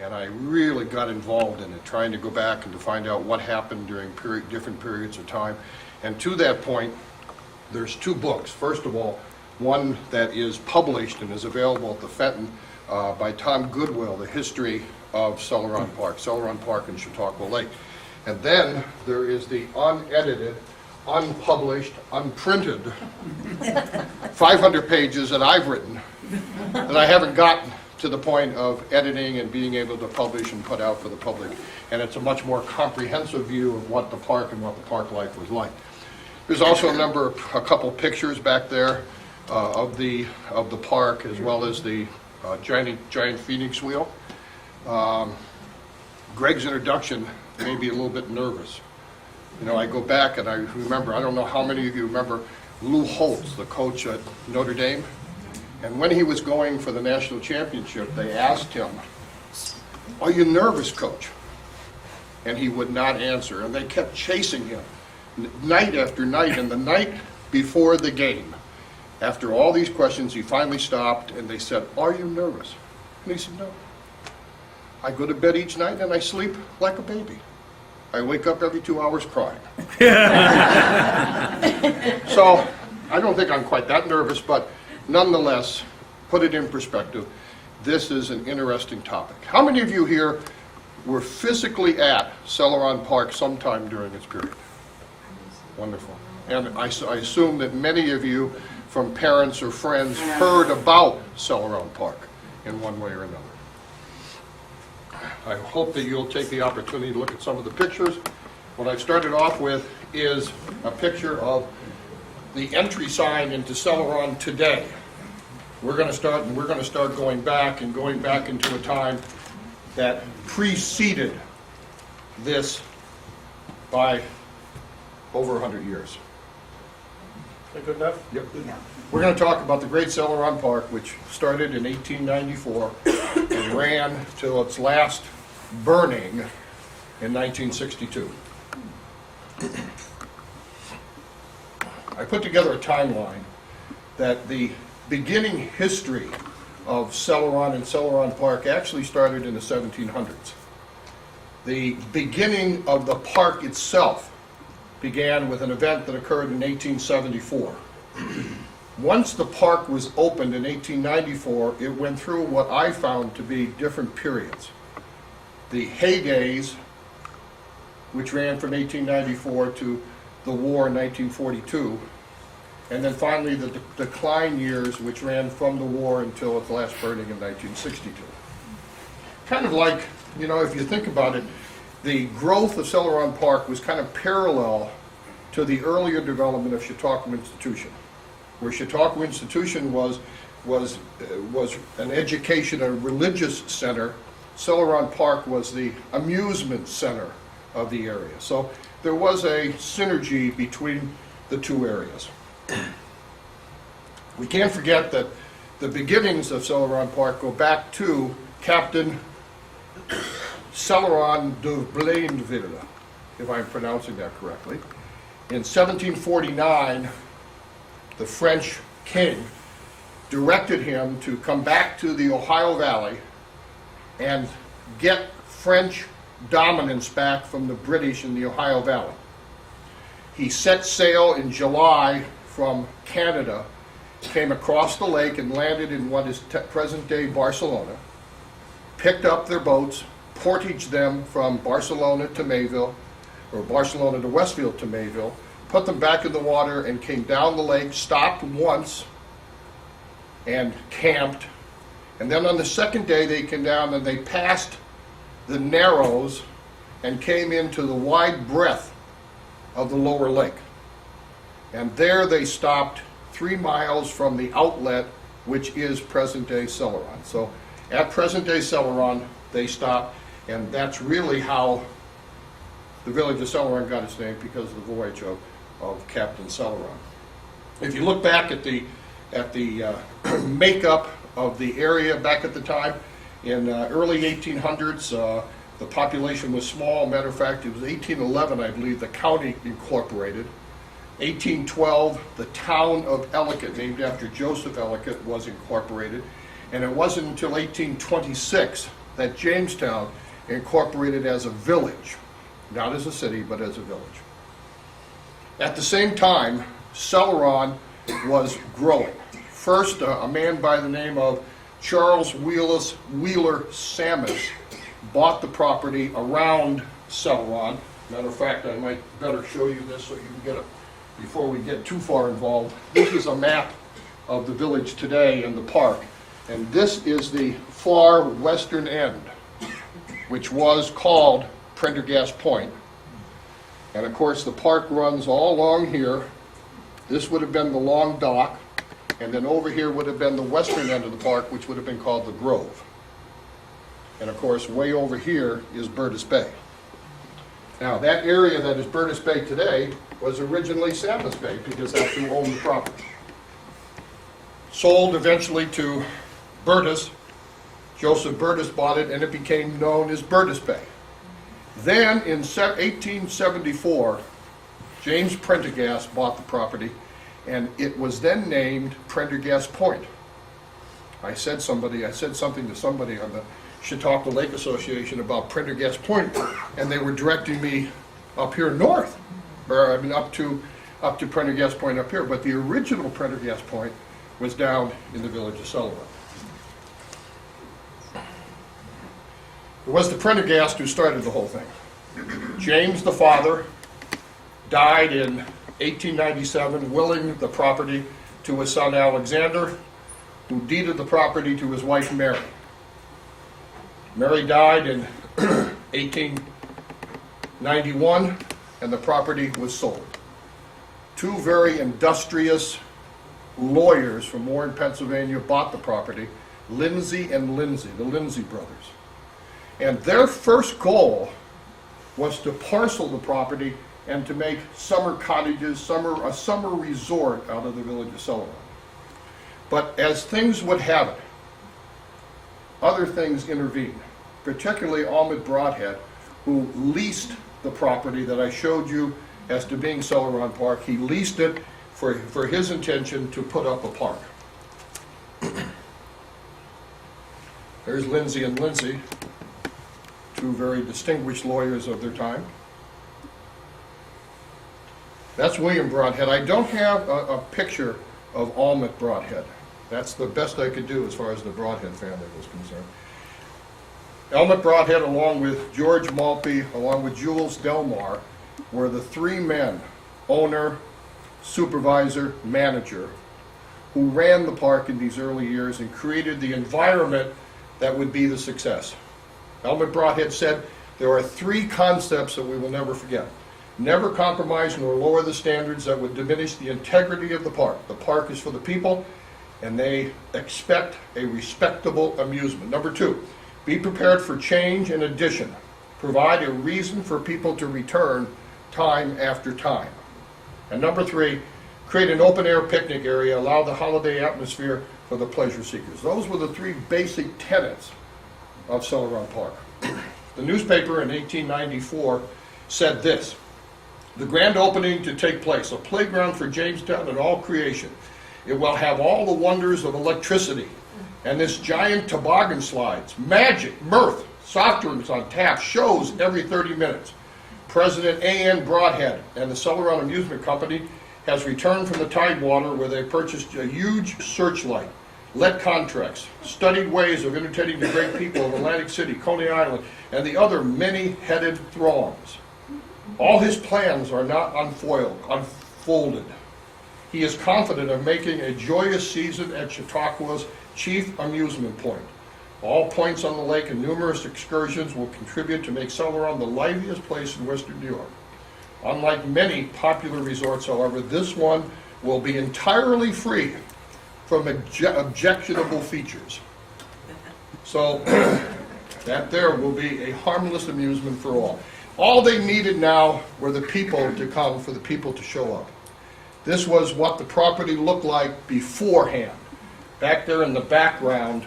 And I really got involved in it, trying to go back and to find out what happened during different periods of time. And to that point, there's two books. First of all, one that is published and is available at the Fenton by Tom Goodwill, The History of Celoron Park and Chautauqua Lake. And then there is the unedited, unpublished, unprinted 500 pages that I've written that I haven't gotten to the point of editing and being able to publish and put out for the public. And it's a much more comprehensive view of what the park and what the park life was like. There's also a couple pictures back there of the park, as well as the giant phoenix wheel. Greg's introduction made me a little bit nervous. You know, I go back and I remember, I don't know how many of you remember Lou Holtz, the coach at Notre Dame. And when he was going for the national championship, they asked him, "Are you nervous, coach?" And he would not answer. And they kept chasing him night after night. And the night before the game, after all these questions, he finally stopped and they said, "Are you nervous?" And he said, "No. I go to bed each night and I sleep like a baby. I wake up every 2 hours crying." So I don't think I'm quite that nervous, but nonetheless, put it in perspective, this is an interesting topic. How many of you here were physically at Celoron Park sometime during its period? Wonderful. And I assume that many of you, from parents or friends, heard about Celoron Park in one way or another. I hope that you'll take the opportunity to look at some of the pictures. What I've started off with is a picture of the entry sign into Celoron today. We're going to start going back into a time that preceded this by over 100 years. Is that good enough? Yep. Yeah. We're going to talk about the Great Celoron Park, which started in 1894 and ran till its last burning in 1962. I put together a timeline that the beginning history of Celoron and Celoron Park actually started in the 1700s. The beginning of the park itself began with an event that occurred in 1874. Once the park was opened in 1894, it went through what I found to be different periods. The heydays, which ran from 1894 to the war in 1942, and then finally the decline years, which ran from the war until its last burning in 1962. Kind of like, you know, if you think about it, the growth of Celoron Park was kind of parallel to the earlier development of Chautauqua Institution, where Chautauqua Institution was an education and religious center. Celoron Park was the amusement center of the area. So there was a synergy between the two areas. We can't forget that the beginnings of Celoron Park go back to Captain Celoron de Blainville, if I'm pronouncing that correctly. In 1749, the French king directed him to come back to the Ohio Valley and get French dominance back from the British in the Ohio Valley. He set sail in July from Canada, came across the lake and landed in what is present-day Barcelona, picked up their boats, portaged them from Barcelona to Mayville, or Barcelona to Westfield to Mayville, put them back in the water and came down the lake, stopped once and camped, and then on the second day they came down and they passed the Narrows and came into the wide breadth of the lower lake. And there they stopped 3 miles from the outlet, which is present-day Celoron. So at present-day Celoron, they stopped, and that's really how the village of Celoron got its name, because of the voyage of Captain Celoron. If you look back at the makeup of the area back at the time, in early 1800s, the population was small. Matter of fact, it was 1811, I believe, the county incorporated. 1812, the town of Ellicott, named after Joseph Ellicott, was incorporated. And it wasn't until 1826 that Jamestown incorporated as a village, not as a city, but as a village. At the same time, Celoron was growing. First, a man by the name of Charles Wheeler Sammis bought the property around Celoron. Matter of fact, I might better show you this so you can get it before we get too far involved. This is a map of the village today and the park. And this is the far western end, which was called Prendergast Point. And of course, the park runs all along here. This would have been the long dock, and then over here would have been the western end of the park, which would have been called the Grove. And of course, way over here is Burtis Bay. Now, that area that is Burtis Bay today was originally Sammis Bay, because that's who owned the property. Sold eventually to Burtis. Joseph Burtis bought it, and it became known as Burtis Bay. Then, in 1874, James Prendergast bought the property, and it was then named Prendergast Point. I said something to somebody on the Chautauqua Lake Association about Prendergast Point, and they were directing me up here north, or I mean up to Prendergast Point up here. But the original Prendergast Point was down in the village of Celoron. It was the Prendergast who started the whole thing. James, the father, died in 1897, willing the property to his son Alexander, who deeded the property to his wife Mary. Mary died in 1891, and the property was sold. Two very industrious lawyers from Warren, Pennsylvania, bought the property, Lindsay and Lindsay, the Lindsay brothers. And their first goal was to parcel the property and to make summer cottages, a summer resort out of the village of Celoron. But as things would have it, other things intervened, particularly Almond Broadhead, who leased the property that I showed you as to being Celoron Park. He leased it for his intention to put up a park. There's Lindsay and Lindsay, two very distinguished lawyers of their time. That's William Broadhead. I don't have a picture of Almond Broadhead. That's the best I could do as far as the Broadhead family was concerned. Almond Broadhead, along with George Maltby, along with Jules Delmar, were the three men, owner, supervisor, manager, who ran the park in these early years and created the environment that would be the success. Almond Broadhead said, there are three concepts that we will never forget. Never compromise nor lower the standards that would diminish the integrity of the park. The park is for the people, and they expect a respectable amusement. Number two, be prepared for change and addition. Provide a reason for people to return time after time. And number three, create an open-air picnic area, allow the holiday atmosphere for the pleasure seekers. Those were the three basic tenets of Celoron Park. The newspaper in 1894 said this: the grand opening to take place, a playground for Jamestown and all creation. It will have all the wonders of electricity and this giant toboggan slides, magic, mirth, soft drinks on tap, shows every 30 minutes. President A.N. Broadhead and the Celoron Amusement Company has returned from the Tidewater, where they purchased a huge searchlight, let contracts, studied ways of entertaining the great people of Atlantic City, Coney Island, and the other many-headed throngs. All his plans are not unfolded. He is confident of making a joyous season at Chautauqua's chief amusement point. All points on the lake and numerous excursions will contribute to make Celoron the liveliest place in western New York. Unlike many popular resorts, however, this one will be entirely free from objectionable features. So that there will be a harmless amusement for all. All they needed now were the people to come, for the people to show up. This was what the property looked like beforehand. Back there in the background,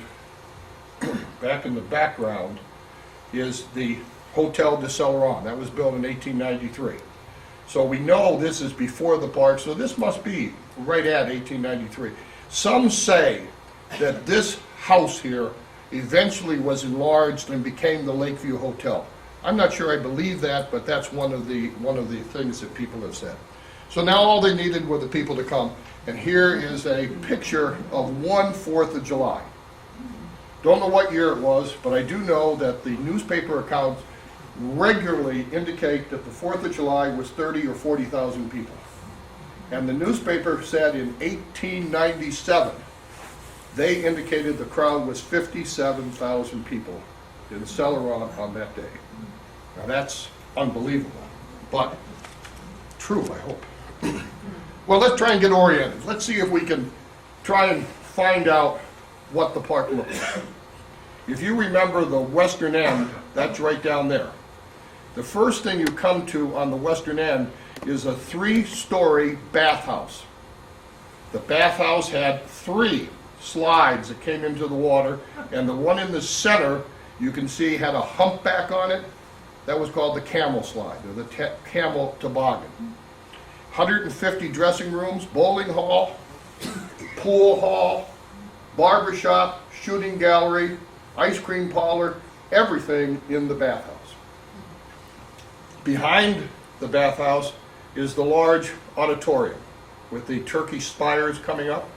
is the Hotel de Celoron. That was built in 1893. So we know this is before the park, so this must be right at 1893. Some say that this house here eventually was enlarged and became the Lakeview Hotel. I'm not sure I believe that, but that's one of the things that people have said. So now all they needed were the people to come, and here is a picture of one 4th of July. Don't know what year it was, but I do know that the newspaper accounts regularly indicate that the 4th of July was 30 or 40,000 people. And the newspaper said in 1897, they indicated the crowd was 57,000 people in Celoron on that day. Now that's unbelievable, but true, I hope. Well, let's try and get oriented. Let's see if we can try and find out what the park looks like. If you remember the western end, that's right down there. The first thing you come to on the western end is a 3-story bathhouse. The bathhouse had 3 slides that came into the water, and the one in the center, you can see, had a humpback on it. That was called the camel slide, or the camel toboggan. 150 dressing rooms, bowling hall, pool hall, barber shop, shooting gallery, ice cream parlor, everything in the bathhouse. Behind the bathhouse is the large auditorium with the Turkish spires coming up.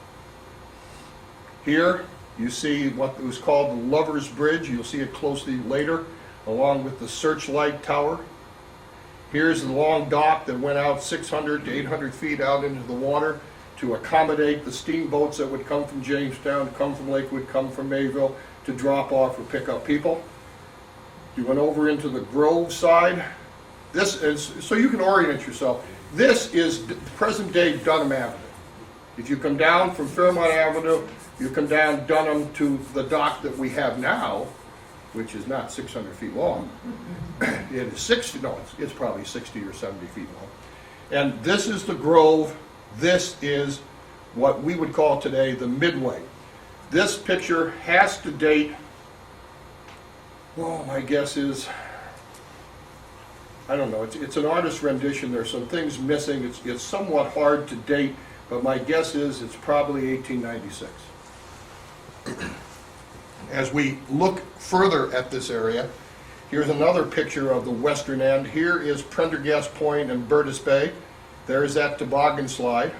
Here you see what was called the Lover's Bridge. You'll see it closely later, along with the Searchlight Tower. Here's the long dock that went out 600 to 800 feet out into the water to accommodate the steamboats that would come from Jamestown, come from Lakewood, come from Mayville to drop off or pick up people. You went over into the Grove side. This is, so you can orient yourself, this is present-day Dunham Avenue. If you come down from Fairmont Avenue, you come down Dunham to the dock that we have now, which is not 600 feet long. It is 60, no, it's probably 60 or 70 feet long. And this is the Grove. This is what we would call today the Midway. This picture has to date, well, my guess is, I don't know, it's an artist's rendition. There's some things missing. It's somewhat hard to date, but my guess is it's probably 1896. As we look further at this area, here's another picture of the western end. Here is Prendergast Point and Burtis Bay. There's that toboggan slide.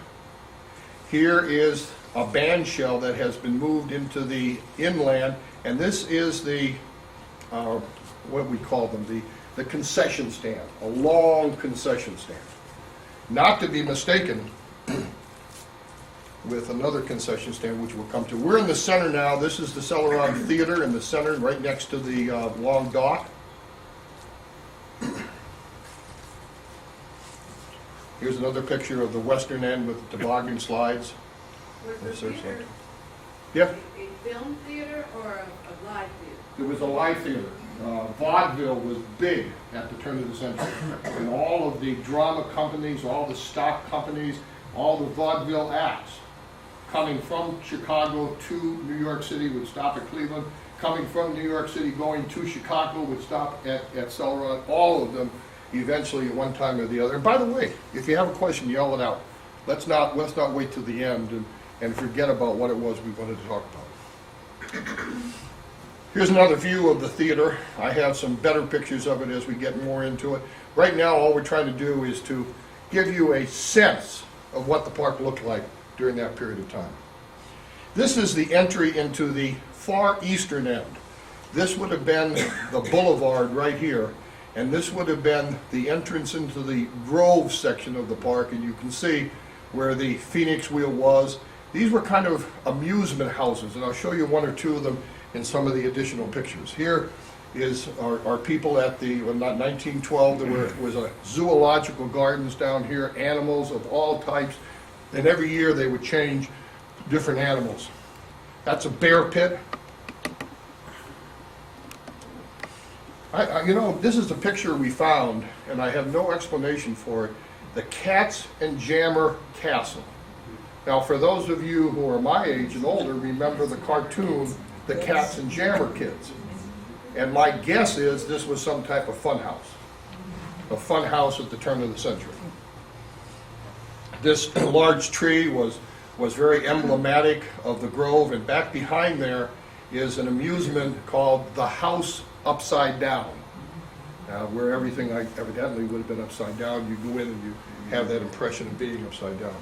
Here is a band shell that has been moved into the inland, and this is the, what we call them, the concession stand, a long concession stand. Not to be mistaken with another concession stand, which we'll come to. We're in the center now. This is the Celoron Theater in the center, right next to the long dock. Here's another picture of the western end with the toboggan slides. Was the theater Yeah, a film theater or a live theater? it was a live theater. Vaudeville was big at the turn of the century. And all of the drama companies, all the stock companies, all the vaudeville acts coming from Chicago to New York City would stop at Cleveland. Coming from New York City going to Chicago would stop at Celoron. All of them eventually at one time or the other. And by the way, if you have a question, yell it out. Let's not wait till the end and forget about what it was we wanted to talk about. Here's another view of the theater. I have some better pictures of it as we get more into it. Right now, all we're trying to do is to give you a sense of what the park looked like during that period of time. This is the entry into the far eastern end. This would have been the boulevard right here, and this would have been the entrance into the Grove section of the park, and you can see where the Phoenix Wheel was. These were kind of amusement houses, and I'll show you one or two of them in some of the additional pictures. Here is our people at the, well, not 1912, there was a zoological gardens down here, animals of all types, and every year they would change different animals. That's a bear pit. You know, this is a picture we found, and I have no explanation for it. The Cats and Jammer Castle. Now, for those of you who are my age and older, remember the cartoon, The Cats and Jammer Kids. And my guess is this was some type of fun house. A fun house at the turn of the century. This large tree was very emblematic of the Grove, and back behind there is an amusement called the House Upside Down, where everything evidently would have been upside down. You go in and you have that impression of being upside down.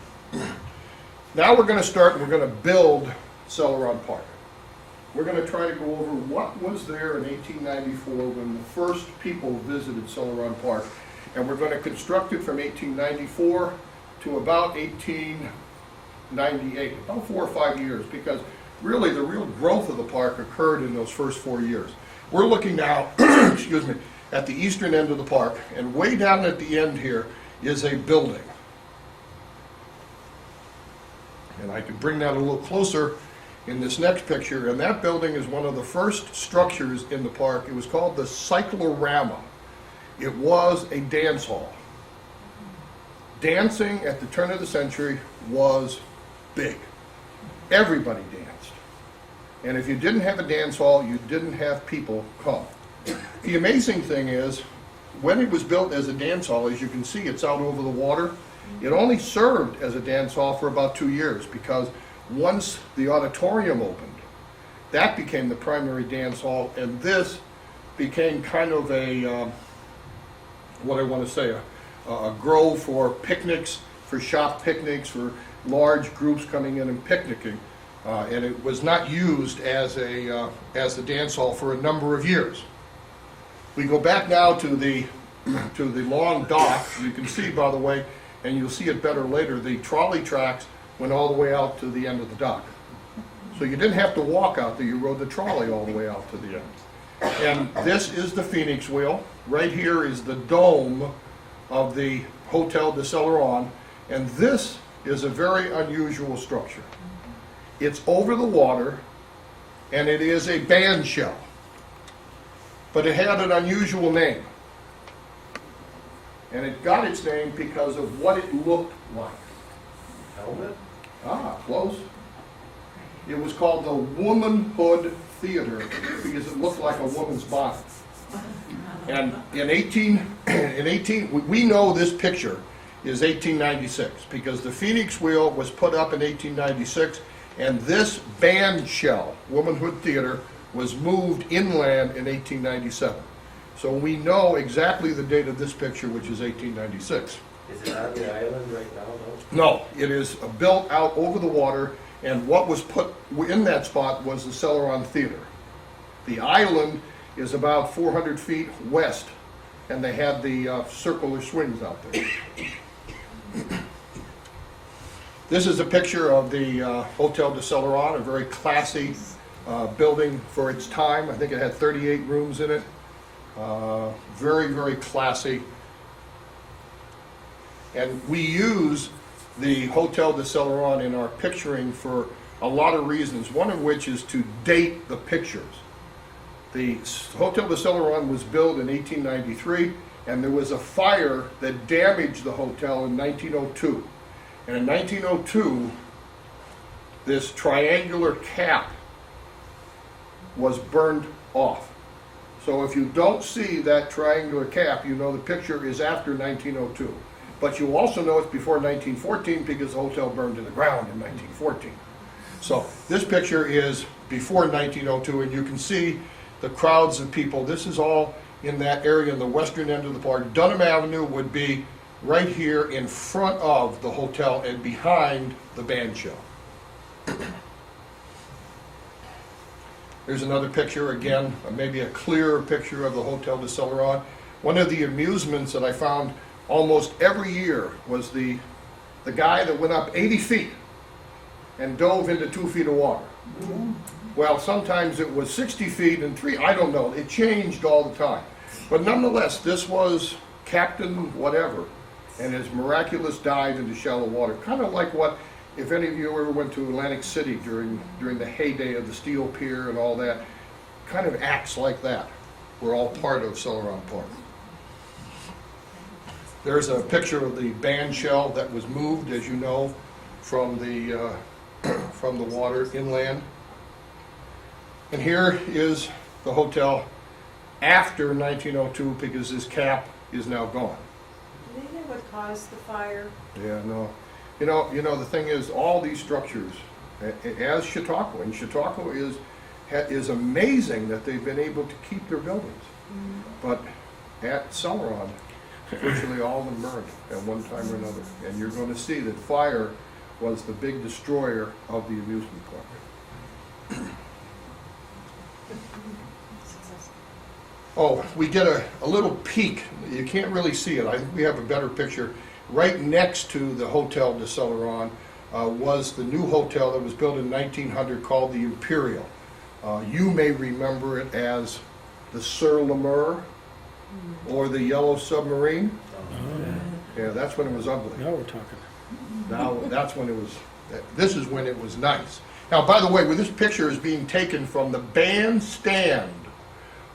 Now we're going to start, we're going to build Celoron Park. We're going to try to go over what was there in 1894 when the first people visited Celoron Park, and we're going to construct it from 1894 to about 1898, about 4 or 5 years, because really the real growth of the park occurred in those first 4 years. We're looking now, excuse me, at the eastern end of the park, and way down at the end here is a building. And I can bring that a little closer in this next picture, and that building is one of the first structures in the park. It was called the Cyclorama. It was a dance hall. Dancing at the turn of the century was big. Everybody danced. And if you didn't have a dance hall, you didn't have people come. The amazing thing is, when it was built as a dance hall, as you can see, it's out over the water. It only served as a dance hall for about 2 years, because once the auditorium opened, that became the primary dance hall, and this became kind of a, what I want to say, a grove for picnics, for shop picnics, for large groups coming in and picnicking, and it was not used as the dance hall for a number of years. We go back now to the long dock. You can see, by the way, and you'll see it better later, the trolley tracks went all the way out to the end of the dock. So you didn't have to walk out there, you rode the trolley all the way out to the end. And this is the Phoenix wheel. Right here is the dome of the Hotel de Celoron, and this is a very unusual structure. It's over the water, and it is a band shell. But it had an unusual name. And it got its name because of what it looked like. Helmet? Ah, close. It was called the Womanhood Theater because it looked like a woman's body. And we know this picture is 1896 because the Phoenix wheel was put up in 1896, and this band shell, Womanhood Theater, was moved inland in 1897. So we know exactly the date of this picture, which is 1896. Is it on the island right now, though? No, it is built out over the water, and what was put in that spot was the Celoron Theater. The island is about 400 feet west, and they had the circular swings out there. This is a picture of the Hotel de Celoron, a very classy building for its time. I think it had 38 rooms in it. Very, very classy. And we use the Hotel de Celoron in our picturing for a lot of reasons, one of which is to date the pictures. The Hotel de Celoron was built in 1893, and there was a fire that damaged the hotel in 1902. And in 1902, this triangular cap was burned off. So if you don't see that triangular cap, you know the picture is after 1902. But you also know it's before 1914 because the hotel burned to the ground in 1914. So this picture is before 1902, and you can see the crowds of people. This is all in that area in the western end of the park. Dunham Avenue would be right here in front of the hotel and behind the band shell. Here's another picture, again, maybe a clearer picture of the Hotel de Celoron. One of the amusements that I found almost every year was the guy that went up 80 feet and dove into 2 feet of water. Well, sometimes it was 60 feet and 3, I don't know, it changed all the time. But nonetheless, this was Captain whatever, and his miraculous dive into shallow water. Kind of like what, if any of you ever went to Atlantic City during the heyday of the steel pier and all that, kind of acts like that. We're all part of Celoron Park. There's a picture of the band shell that was moved, as you know, from the water inland. And here is the hotel after 1902 because this cap is now gone. Do they know what caused the fire? Yeah, no. You know, the thing is, all these structures, as Chautauqua, and Chautauqua is is amazing that they've been able to keep their buildings. But at Celoron, virtually all of them burned at one time or another. And you're going to see that fire was the big destroyer of the amusement park. Oh, we get a little peek. You can't really see it. I think we have a better picture. Right next to the Hotel de Celoron was the new hotel that was built in 1900 called the Imperial. You may remember it as the Sur La Mer or the Yellow Submarine. Yeah, that's when it was ugly. Now we're talking. Now, that's when it was, this is when it was nice. Now, by the way, this picture is being taken from the bandstand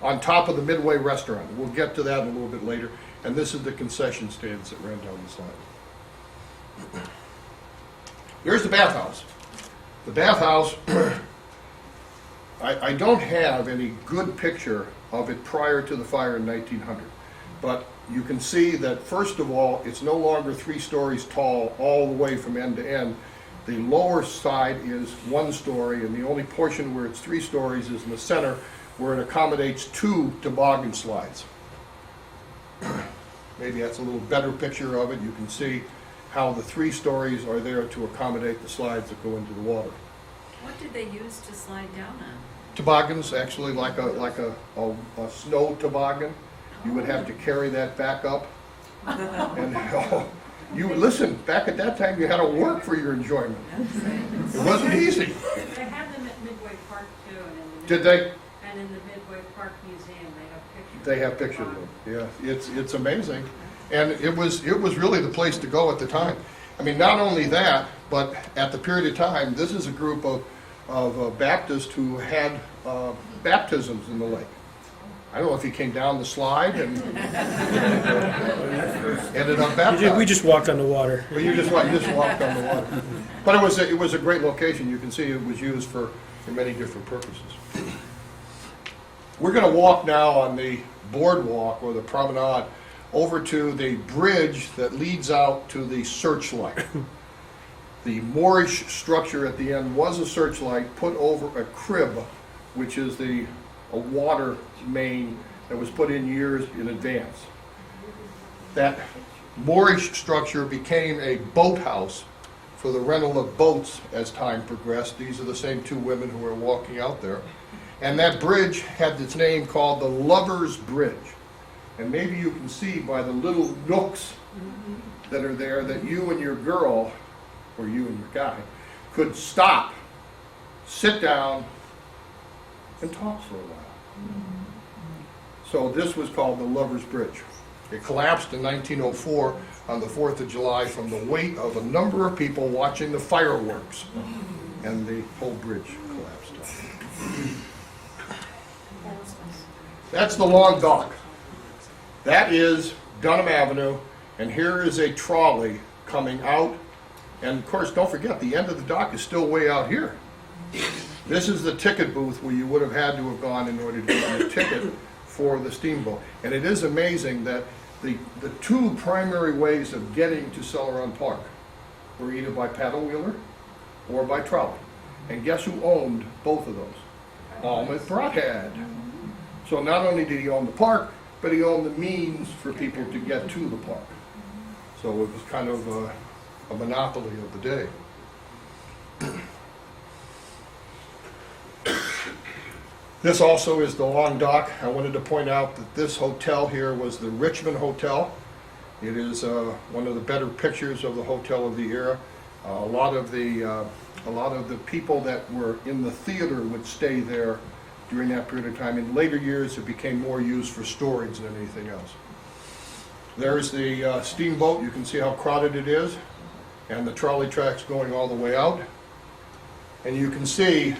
on top of the Midway restaurant. We'll get to that a little bit later. And this is the concession stands that ran down the side. Here's the bathhouse. The bathhouse, I don't have any good picture of it prior to the fire in 1900. But you can see that, first of all, it's no longer 3 stories tall all the way from end to end. The lower side is 1 story, and the only portion where it's 3 stories is in the center, where it accommodates 2 toboggan slides. Maybe that's a little better picture of it. You can see how the 3 stories are there to accommodate the slides that go into the water. What did they use to slide down on? Toboggans, actually like a snow toboggan. You would have to carry that back up. And you listen, back at that time you had to work for your enjoyment. It wasn't easy. They have them at Midway Park too, and in the Did they? And in the Midway Park Museum, they have pictures. They have pictures of them. Yeah, it's amazing. And it was really the place to go at the time. I mean, not only that, but at the period of time, this is a group of Baptists who had baptisms in the lake. I don't know if he came down the slide and ended up baptized. We just walked on the water. Well, you just walked on the water. But it was a great location. You can see it was used for many different purposes. We're going to walk now on the boardwalk or the promenade over to the bridge that leads out to the searchlight. The moorish structure at the end was a searchlight put over a crib, which is a water main that was put in years in advance. That moorish structure became a boathouse for the rental of boats as time progressed. These are the same 2 women who are walking out there. And that bridge had its name called the Lover's Bridge. And maybe you can see by the little nooks that are there that you and your girl, or you and your guy, could stop, sit down, and talk for a while. So this was called the Lover's Bridge. It collapsed in 1904 on the 4th of July from the weight of a number of people watching the fireworks. And the whole bridge collapsed. That's the long dock. That is Dunham Avenue, and here is a trolley coming out. And of course, don't forget, the end of the dock is still way out here. This is the ticket booth where you would have had to have gone in order to get your ticket for the steamboat. And it is amazing that the 2 primary ways of getting to Celoron Park were either by paddle wheeler or by trolley. And guess who owned both of those? Almond Broadhead. So not only did he own the park, but he owned the means for people to get to the park. So it was kind of a monopoly of the day. This also is the long dock. I wanted to point out that this hotel here was the Richmond Hotel. It is one of the better pictures of the hotel of the era. A lot of the people that were in the theater would stay there during that period of time. In later years, it became more used for storage than anything else. There's the steamboat. You can see how crowded it is, and the trolley tracks going all the way out. And you can see,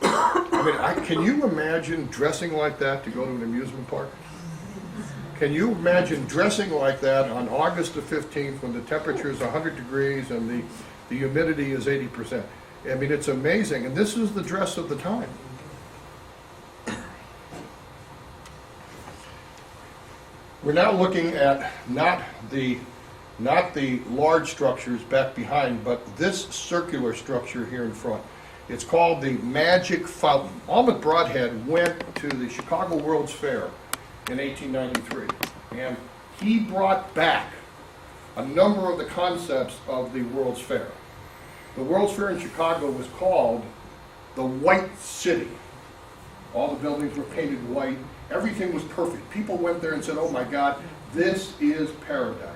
I mean, can you imagine dressing like that to go to an amusement park? Can you imagine dressing like that on August the 15th when the temperature is 100 degrees and the humidity is 80%? I mean, it's amazing, and this is the dress of the time. We're now looking at not the large structures back behind, but this circular structure here in front. It's called the Magic Fountain. Almond Broadhead went to the Chicago World's Fair in 1893, and he brought back a number of the concepts of the World's Fair. The World's Fair in Chicago was called the White City. All the buildings were painted white. Everything was perfect. People went there and said, oh my God, this is paradise.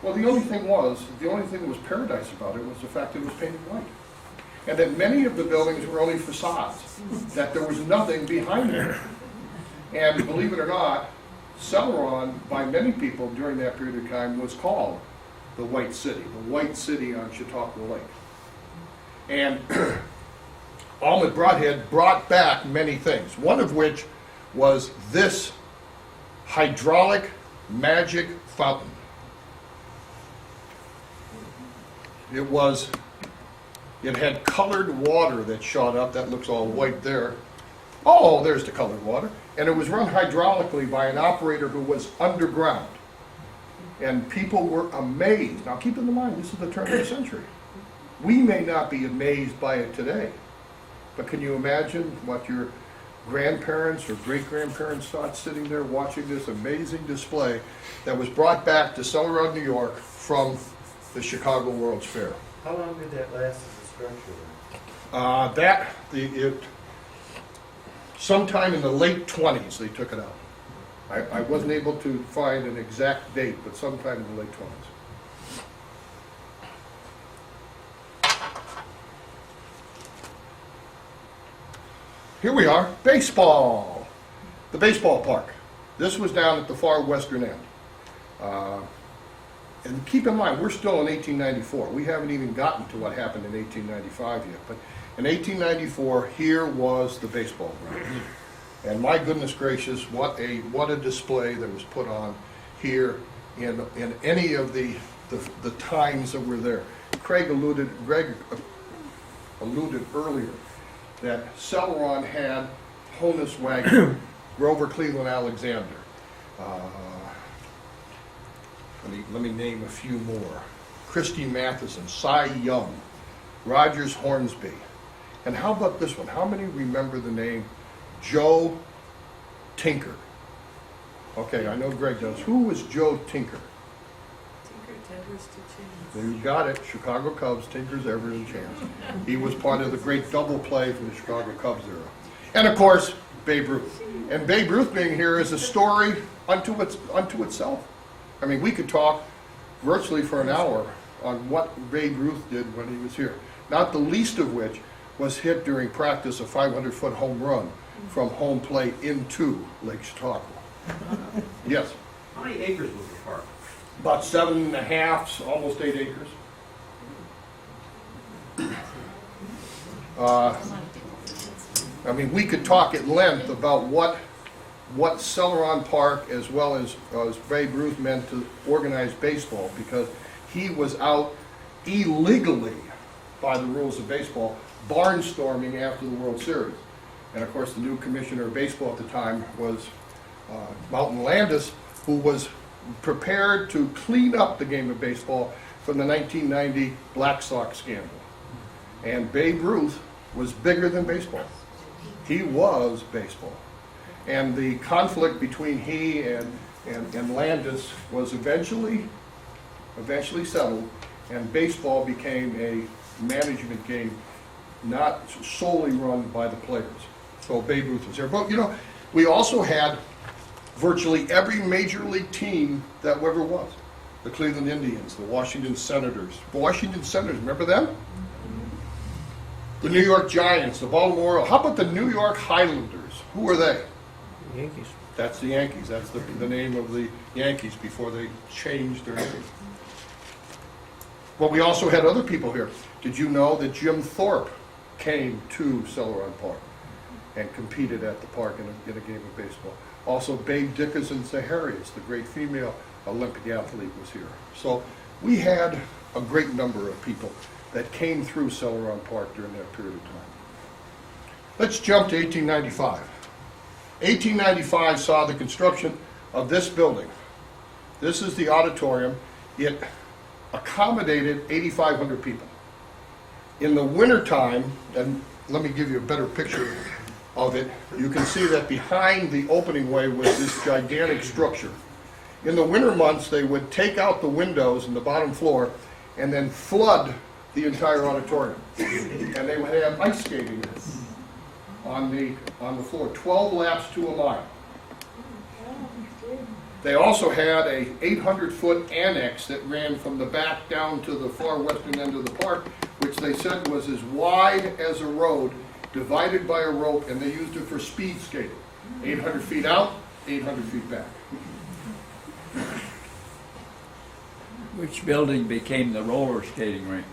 Well, the only thing that was paradise about it was the fact that it was painted white. And that many of the buildings were only facades, that there was nothing behind them. And believe it or not, Celoron, by many people during that period of time, was called the White City on Chautauqua Lake. And Almond Broadhead brought back many things, one of which was this hydraulic magic fountain. It had colored water that shot up, that looks all white there. Oh, there's the colored water. And it was run hydraulically by an operator who was underground. And people were amazed. Now keep in mind, this is the turn of the century. We may not be amazed by it today, but can you imagine what your grandparents or great-grandparents thought sitting there watching this amazing display that was brought back to Celoron, New York from the Chicago World's Fair? How long did that last as a structure? Sometime in the late 20s they took it out. I wasn't able to find an exact date, but sometime in the late 20s. Here we are, baseball. The baseball park. This was down at the far western end. And keep in mind, we're still in 1894. We haven't even gotten to what happened in 1895 yet. But in 1894, here was the baseball grounds. And my goodness gracious, what a display that was put on here in any of the times that were there. Greg alluded earlier that Celoron had Honus Wagner, Grover Cleveland Alexander. Let me name a few more. Christy Matheson, Cy Young, Rogers Hornsby. And how about this one? How many remember the name Joe Tinker? Okay, I know Greg does. Who was Joe Tinker? Tinker, Tedder's to change. You got it. Chicago Cubs, Tinker's ever in chance. He was part of the great double play from the Chicago Cubs era. And of course, Babe Ruth. And Babe Ruth being here is a story unto itself. I mean, we could talk virtually for an hour on what Babe Ruth did when he was here. Not the least of which was hit during practice a 500-foot home run from home plate into Lake Chautauqua. Yes. How many acres was the park? About 7.5, almost 8 acres. I mean, we could talk at length about what Celoron Park as well as Babe Ruth meant to organize baseball, because he was out illegally, by the rules of baseball, barnstorming after the World Series. And of course, the new commissioner of baseball at the time was Mountain Landis, who was prepared to clean up the game of baseball from the 1990 Black Sox scandal. And Babe Ruth was bigger than baseball. He was baseball. And the conflict between he and Landis was eventually settled, and baseball became a management game not solely run by the players. So Babe Ruth was there. But you know, we also had virtually every major league team that ever was. The Cleveland Indians, the Washington Senators. Remember them? The New York Giants, the Baltimore Orioles. How about the New York Highlanders? Who are they? Yankees. That's the Yankees. That's the name of the Yankees before they changed their name. Well, we also had other people here. Did you know that Jim Thorpe came to Celoron Park and competed at the park in a game of baseball? Also, Babe Dickinson's the Harriets, the great female Olympic athlete, was here. So we had a great number of people that came through Celoron Park during that period of time. Let's jump to 1895. 1895 saw the construction of this building. This is the auditorium. It accommodated 8,500 people. In the wintertime, and let me give you a better picture of it, you can see that behind the opening way was this gigantic structure. In the winter months, they would take out the windows in the bottom floor and then flood the entire auditorium. And they would have ice skating on the floor, 12 laps to a mile. They also had a 800-foot annex that ran from the back down to the far western end of the park, which they said was as wide as a road, divided by a rope, and they used it for speed skating. 800 feet out, 800 feet back. Which building became the roller skating rink?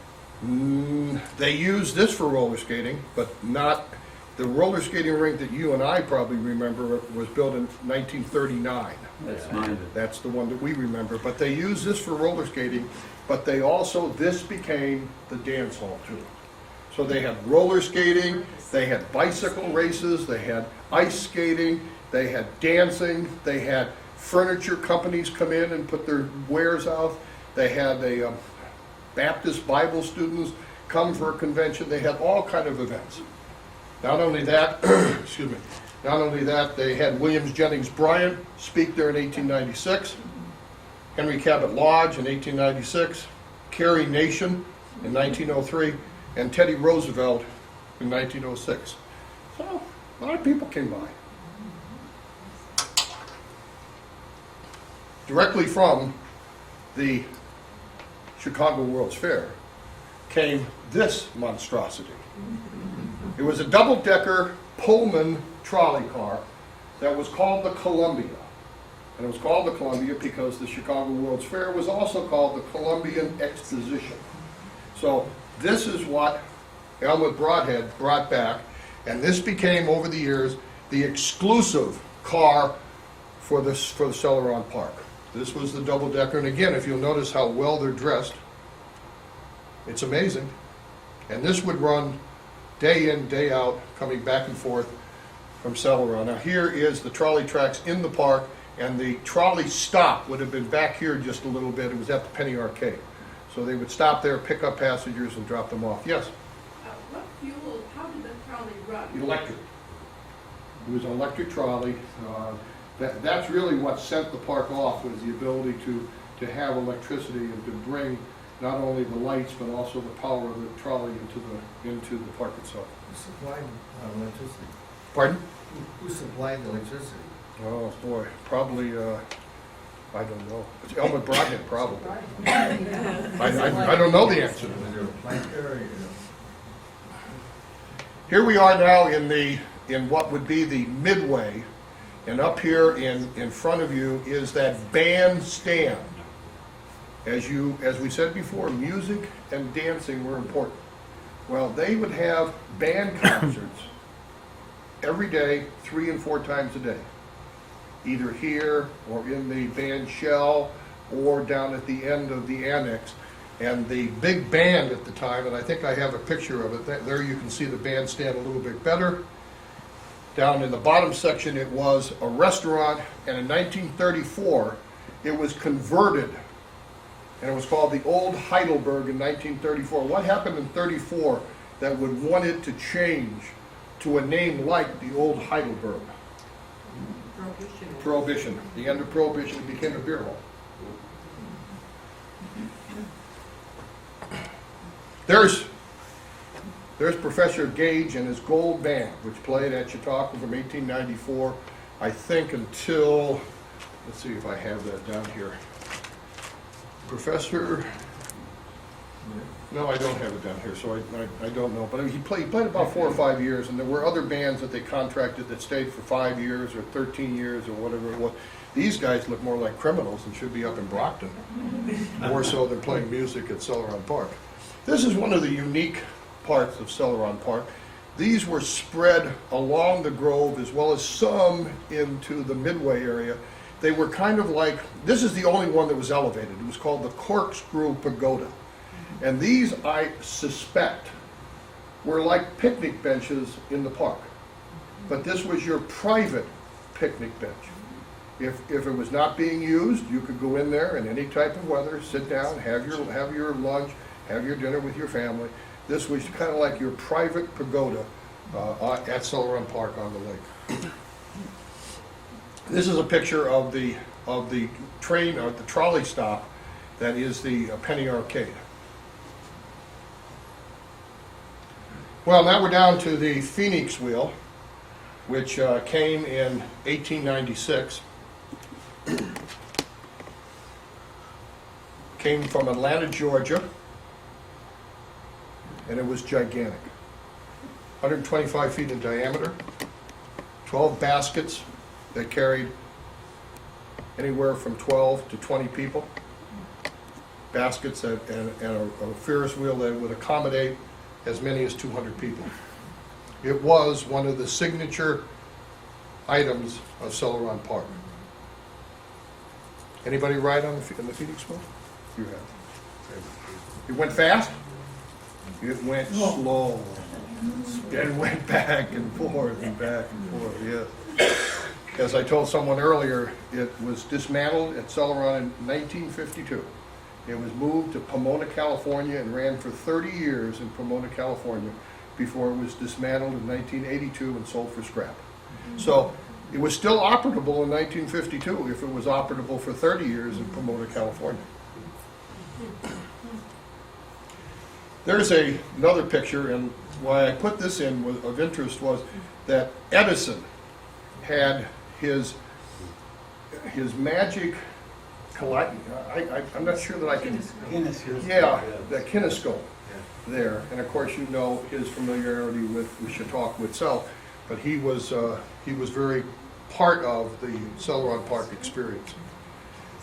They used this for roller skating, but not, the roller skating rink that you and I probably remember was built in 1939. That's mine. That's the one that we remember, but they used this for roller skating, but they also, this became the dance hall too. So they had roller skating, they had bicycle races, they had ice skating, they had dancing, they had furniture companies come in and put their wares out, they had a Baptist Bible students come for a convention, they had all kind of events. Not only that, excuse me, not only that, they had Williams Jennings Bryan speak there in 1896, Henry Cabot Lodge in 1896, Carrie Nation in 1903, and Teddy Roosevelt in 1906. So, a lot of people came by. Directly from the Chicago World's Fair came this monstrosity. It was a double-decker Pullman trolley car that was called the Columbia. And it was called the Columbia because the Chicago World's Fair was also called the Columbian Exposition. So this is what Elmwood Broadhead brought back, and this became, over the years, the exclusive car for the Celoron Park. This was the double-decker, and again, if you'll notice how well they're dressed, it's amazing. And this would run day in, day out, coming back and forth from Celoron. Now here is the trolley tracks in the park, and the trolley stop would have been back here just a little bit. It was at the Penny Arcade. So they would stop there, pick up passengers, and drop them off. Yes? What fuel, how did the trolley run? Electric. It was an electric trolley. That's really what sent the park off, was the ability to have electricity and to bring not only the lights but also the power of the trolley into the park itself. Who supplied electricity? Pardon? Who supplied the electricity? Oh boy, probably I don't know. It's Elmwood Broadhead, probably. I don't know the answer. Was there a plant there? Or, Here we are now in what would be the midway, and up here in front of you is that bandstand. As we said before, music and dancing were important. Well, they would have band concerts every day, 3 and 4 times a day, either here or in the band shell or down at the end of the annex. And the big band at the time, and I think I have a picture of it, there you can see the bandstand a little bit better. Down in the bottom section it was a restaurant, and in 1934 it was converted, and it was called the Old Heidelberg in 1934. What happened in 34 that would want it to change to a name like the Old Heidelberg? Prohibition. Prohibition. The end of Prohibition, it became a beer hall. There's Professor Gage and his gold band, which played at Chautauqua from 1894, I think, until, let's see if I have that down here. Professor, no, I don't have it down here, so I don't know. But he played about 4 or 5 years, and there were other bands that they contracted that stayed for 5 years or 13 years or whatever it was. These guys look more like criminals and should be up in Brockton, more so than playing music at Celoron Park. This is one of the unique parts of Celoron Park. These were spread along the grove as well as some into the midway area. They were kind of like, this is the only one that was elevated. It was called the Corkscrew Pagoda. And these, I suspect, were like picnic benches in the park. But this was your private picnic bench. If it was not being used, you could go in there in any type of weather, sit down, have your lunch, have your dinner with your family. This was kind of like your private pagoda at Celoron Park on the lake. This is a picture of the train, or the trolley stop that is the Penny Arcade. Well, now we're down to the Phoenix wheel, which came in 1896. Came from Atlanta, Georgia, and it was gigantic. 125 feet in diameter, 12 baskets that carried anywhere from 12 to 20 people. Baskets and a Ferris wheel that would accommodate as many as 200 people. It was one of the signature items of Celoron Park. Anybody ride on the Phoenix wheel? You have. It went fast? It went slow. It went back and forth and back and forth, yes. As I told someone earlier, it was dismantled at Celoron in 1952. It was moved to Pomona, California, and ran for 30 years in Pomona, California, before it was dismantled in 1982 and sold for scrap. So it was still operable in 1952 if it was operable for 30 years in Pomona, California. There's another picture, and why I put this in of interest was that Edison had his magic I'm not sure that I can. Yeah, the kinescope there, and of course you know his familiarity with Chautauqua itself, but he was very part of the Celoron Park experience.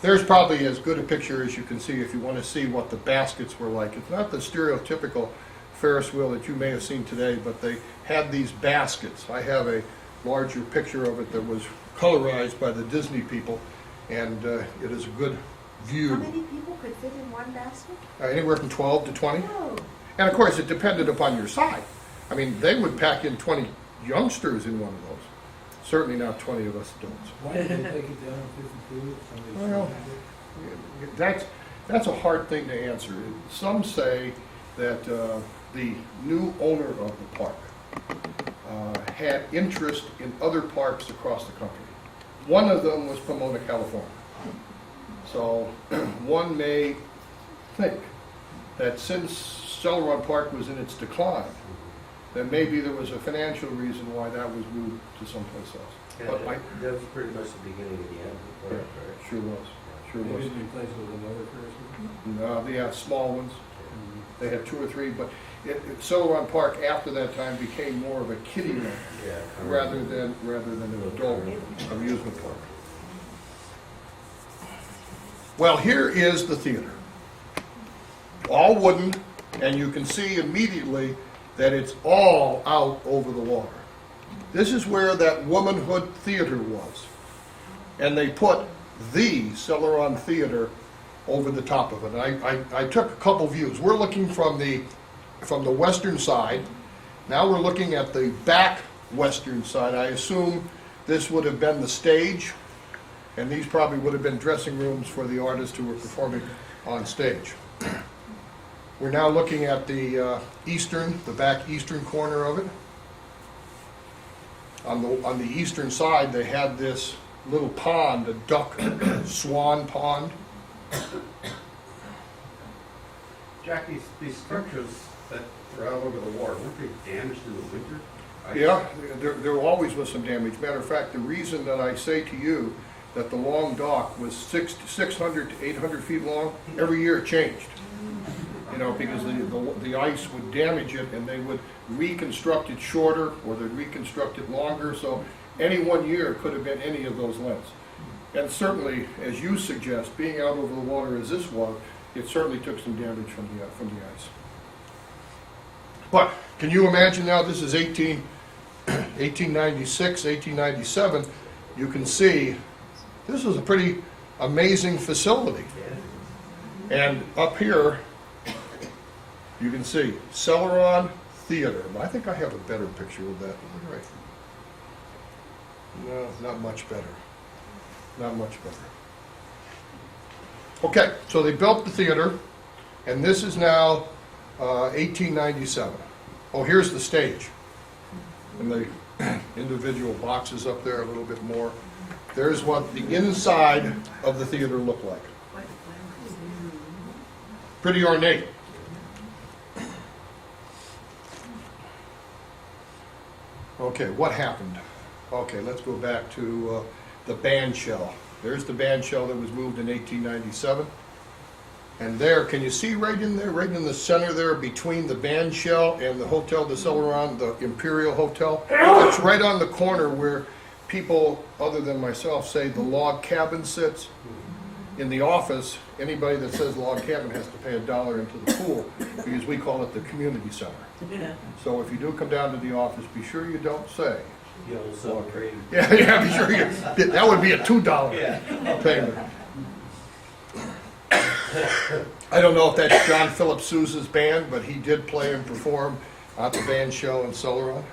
There's probably as good a picture as you can see if you want to see what the baskets were like. It's not the stereotypical Ferris wheel that you may have seen today, but they had these baskets. I have a larger picture of it that was colorized by the Disney people, and it is a good view. How many people could fit in one basket? Anywhere from 12 to 20. Oh, And of course, it depended upon your side. I mean, they would pack in 20 youngsters in one of those. Certainly not 20 of us adults. Why did they take it down to 52? Well, that's a hard thing to answer. Some say that the new owner of the park had interest in other parks across the country. One of them was Pomona, California. So one may think that since Celoron Park was in its decline, that maybe there was a financial reason why that was moved to someplace else. Yeah, But that was pretty much the beginning of the end of the park, right? sure was, sure They was. didn't replace it with another Ferris wheel? No, they had small ones. They had 2 or 3, but Celoron Park after that time became more of a kiddie land Yeah. rather than an adult amusement park. Well, here is the theater. All wooden, and you can see immediately that it's all out over the water. This is where that womanhood theater was. And they put the Celoron Theater over the top of it. I took a couple views. We're looking from the western side. Now we're looking at the back western side. I assume this would have been the stage, and these probably would have been dressing rooms for the artists who were performing on stage. We're now looking at the back eastern corner of it. On the eastern side, they had this little pond, a duck swan pond. Jack, these structures that are out over the water, weren't they damaged in the winter? Yeah, there always was some damage. Matter of fact, the reason that I say to you that the long dock was 600 to 800 feet long, every year it changed. You know, because the ice would damage it, and they would reconstruct it shorter, or they'd reconstruct it longer, so any one year could have been any of those lengths. And certainly, as you suggest, being out over the water as this was, it certainly took some damage from the ice. But can you imagine now, this is 1896, 1897, you can see this is a pretty amazing facility. And up here, you can see Celoron Theater. I think I have a better picture of that. Right. No, not much better. Not much better. Okay, so they built the theater, and this is now 1897. Oh, here's the stage. And the individual boxes up there a little bit more. There's what the inside of the theater looked like. Pretty ornate. Okay, what happened? Okay, let's go back to the band shell. There's the band shell that was moved in 1897. And there, can you see right in there, right in the center there, between the band shell and the Hotel de Celoron, the Imperial Hotel? It's right on the corner where people, other than myself, say the log cabin sits. In the office, anybody that says log cabin has to pay $1 into the pool, because we call it the community center. So if you do come down to the office, be sure you don't say. You know, so great. Yeah, be sure you, that would be a $2 payment. I don't know if that's John Philip Sousa's band, but he did play and perform at the band show in Celoron.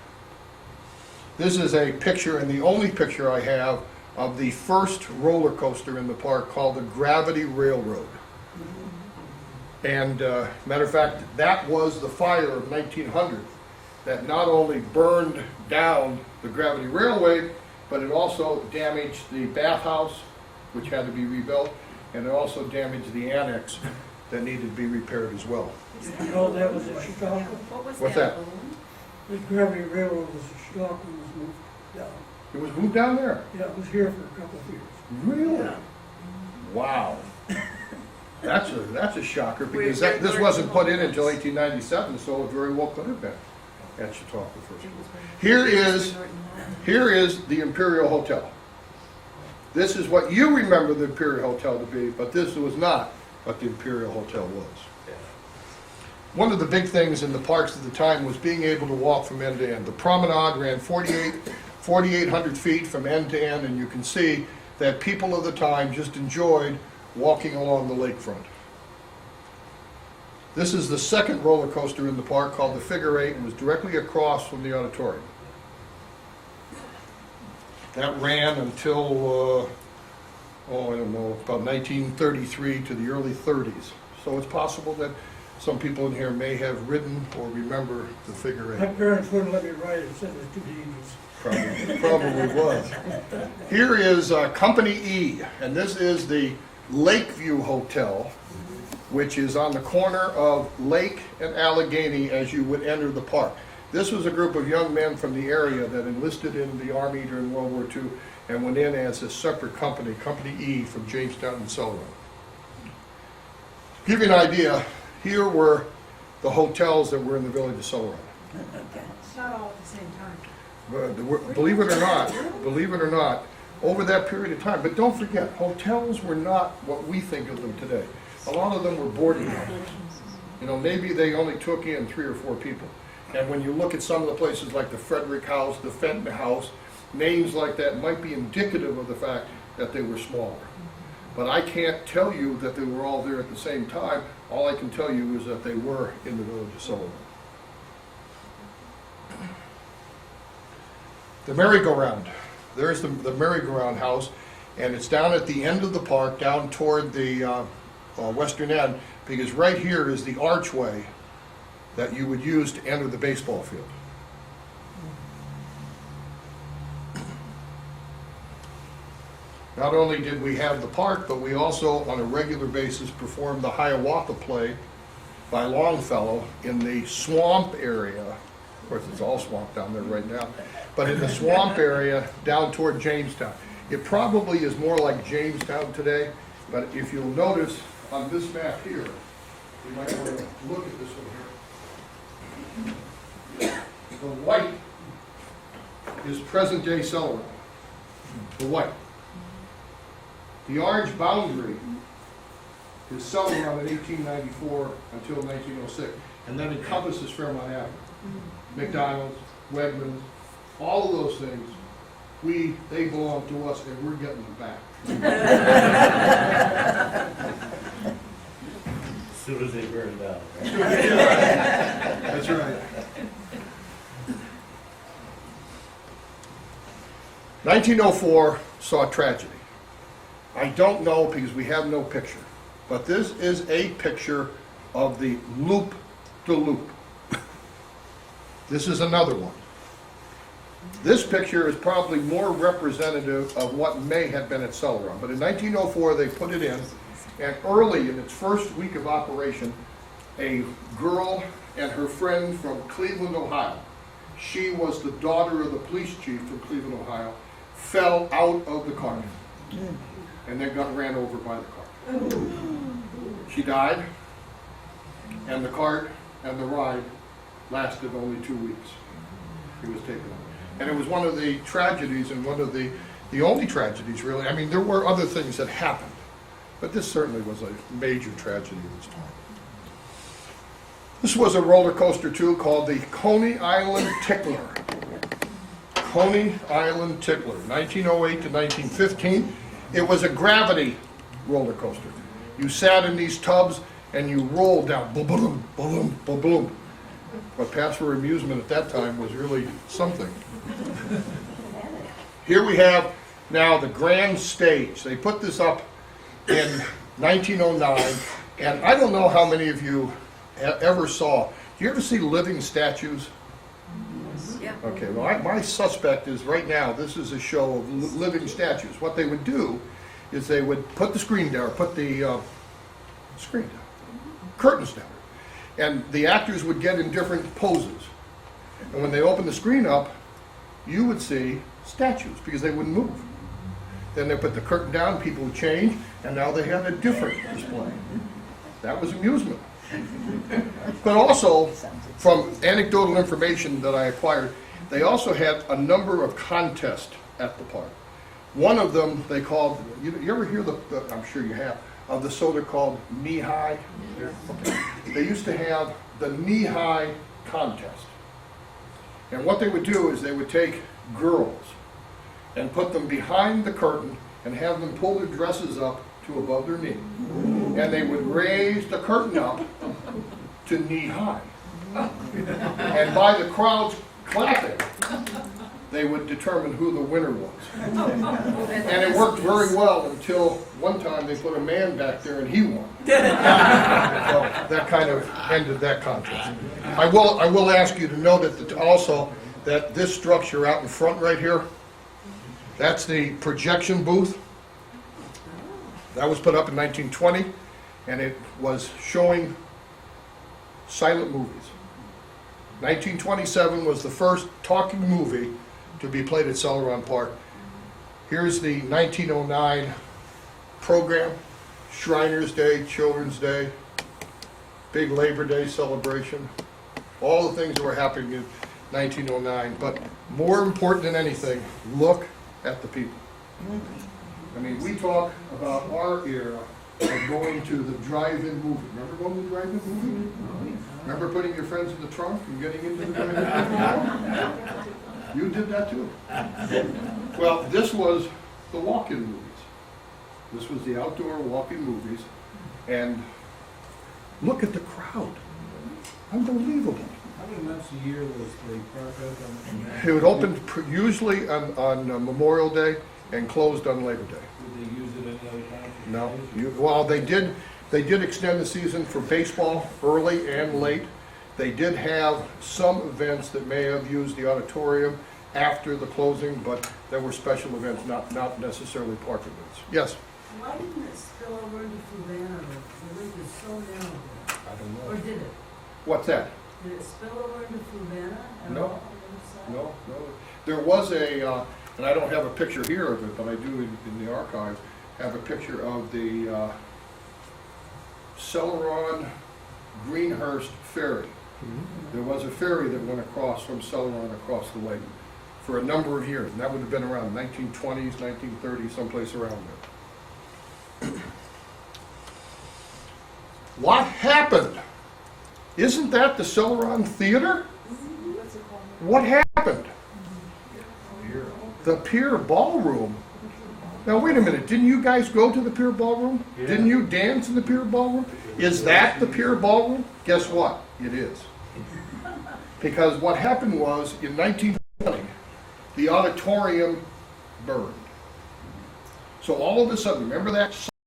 This is a picture, and the only picture I have, of the first roller coaster in the park called the Gravity Railroad. And matter of fact, that was the fire of 1900 that not only burned down the Gravity Railway, but it also damaged the bathhouse, which had to be rebuilt, and it also damaged the annex that needed to be repaired as well. You know, that was at Chautauqua. What was What's that that? balloon? The Gravity Railroad was at Chautauqua and was moved down. It was moved down there? Yeah, it was here for a couple of years. Really? Yeah. Wow. That's a shocker, because this wasn't put in until 1897, so it very well could have been at Chautauqua first. Here is the Imperial Hotel. This is what you remember the Imperial Hotel to be, but this was not what the Imperial Hotel was. One of the big things in the parks at the time was being able to walk from end to end. The promenade ran 4,800 feet from end to end, and you can see that people of the time just enjoyed walking along the lakefront. This is the second roller coaster in the park, called the Figure 8, and was directly across from the auditorium. That ran until, I don't know, about 1933 to the early 30s. So it's possible that some people in here may have ridden or remember the Figure 8. My parents wouldn't let me ride it, said it was too dangerous. Probably was. Here is Company E, and this is the Lakeview Hotel, which is on the corner of Lake and Allegheny as you would enter the park. This was a group of young men from the area that enlisted in the Army during World War II and went in as a separate company, Company E from Jamestown and Celoron. To give you an idea, here were the hotels that were in the village of Celoron. It's not all at the same time. Believe it or not, over that period of time, but don't forget, hotels were not what we think of them today. A lot of them were boarding houses. You know, maybe they only took in 3 or 4 people. And when you look at some of the places like the Frederick House, the Fenton House, names like that might be indicative of the fact that they were smaller. But I can't tell you that they were all there at the same time. All I can tell you is that they were in the village of Celoron. The merry-go-round. There's the merry-go-round house, and it's down at the end of the park, down toward the western end, because right here is the archway that you would use to enter the baseball field. Not only did we have the park, but we also, on a regular basis, performed the Hiawatha play by Longfellow in the swamp area. Of course, it's all swamp down there right now, but in the swamp area down toward Jamestown. It probably is more like Jamestown today, but if you'll notice on this map here, you might want to look at this one here. The white is present-day Celoron, the white. The orange boundary is Celoron in 1894 until 1906, and then encompasses Fairmont Avenue. McDonald's, Wegmans, all of those things, they belong to us, and we're getting them back. As soon as they burn down, right? That's right. 1904 saw tragedy. I don't know because we have no picture, but this is a picture of the loop the loop. This is another one. This picture is probably more representative of what may have been at Celoron, but in 1904 they put it in, and early in its first week of operation, a girl and her friend from Cleveland, Ohio, she was the daughter of the police chief from Cleveland, Ohio, fell out of the car and then got ran over by the car. She died, and the cart and the ride lasted only 2 weeks. He was taken out. And it was one of the tragedies, and one of the only tragedies really. I mean, there were other things that happened, but this certainly was a major tragedy of its time. This was a roller coaster too, called the Coney Island Tickler. Coney Island Tickler, 1908 to 1915. It was a gravity roller coaster. You sat in these tubs and you rolled down, boom, boom, boom, boom, boom. What passed for amusement at that time was really something. Here we have now the grand stage. They put this up in 1909, and I don't know how many of you ever saw. Do you ever see living statues? Yeah. Okay, well, my suspect is right now, this is a show of living statues. What they would do is they would put the screen down, put the screen down, curtains down, and the actors would get in different poses. And when they opened the screen up, you would see statues because they wouldn't move. Then they put the curtain down, people would change, and now they had a different display. That was amusement. But also, from anecdotal information that I acquired, they also had a number of contests at the park. One of them they called, you ever hear I'm sure you have, of the soda called knee-high? Okay. They used to have the knee-high contest. And what they would do is they would take girls and put them behind the curtain and have them pull their dresses up to above their knee. And they would raise the curtain up to knee-high. And by the crowd's clapping, they would determine who the winner was. And it worked very well until one time they put a man back there and he won. So that kind of ended that contest. I will ask you to know that also that this structure out in front right here, that's the projection booth. That was put up in 1920, and it was showing silent movies. 1927 was the first talking movie to be played at Celoron Park. Here's the 1909 program: Shriners Day, Children's Day, big Labor Day celebration, all the things that were happening in 1909. But more important than anything, look at the people. I mean, we talk about our era of going to the drive-in movie. Remember going to the drive-in movie? Remember putting your friends in the trunk and getting into the drive-in movie? You did that too. Well, this was the walk-in movies. This was the outdoor walk-in movies. And look at the crowd. Unbelievable. How many months a year was the park open? It would open usually on Memorial Day and closed on Labor Day. Did they use it any other time? No, well, they did extend the season for baseball early and late. They did have some events that may have used the auditorium after the closing, but there were special events, not necessarily park events. Yes? Why didn't it spill over into Fluvanna? The lake is so narrow there. I don't Or did it? What's that? Did it spill over into Fluvanna at No. all on the other side? No. There was and I don't have a picture here of it, but I do in the archives, have a picture of the Celoron Greenhurst Ferry. There was a ferry that went across from Celoron across the lake for a number of years, and that would have been around 1920s, 1930s, someplace around there. What happened? Isn't that the Celoron Theater? What happened? The Pier Ballroom. Now wait a minute, didn't you guys go to the Pier Ballroom? Yeah. Didn't you dance in the Pier Ballroom? Is that the Pier Ballroom? Guess what? It is. Because what happened was, in 1920, the auditorium burned. So all of a sudden, remember that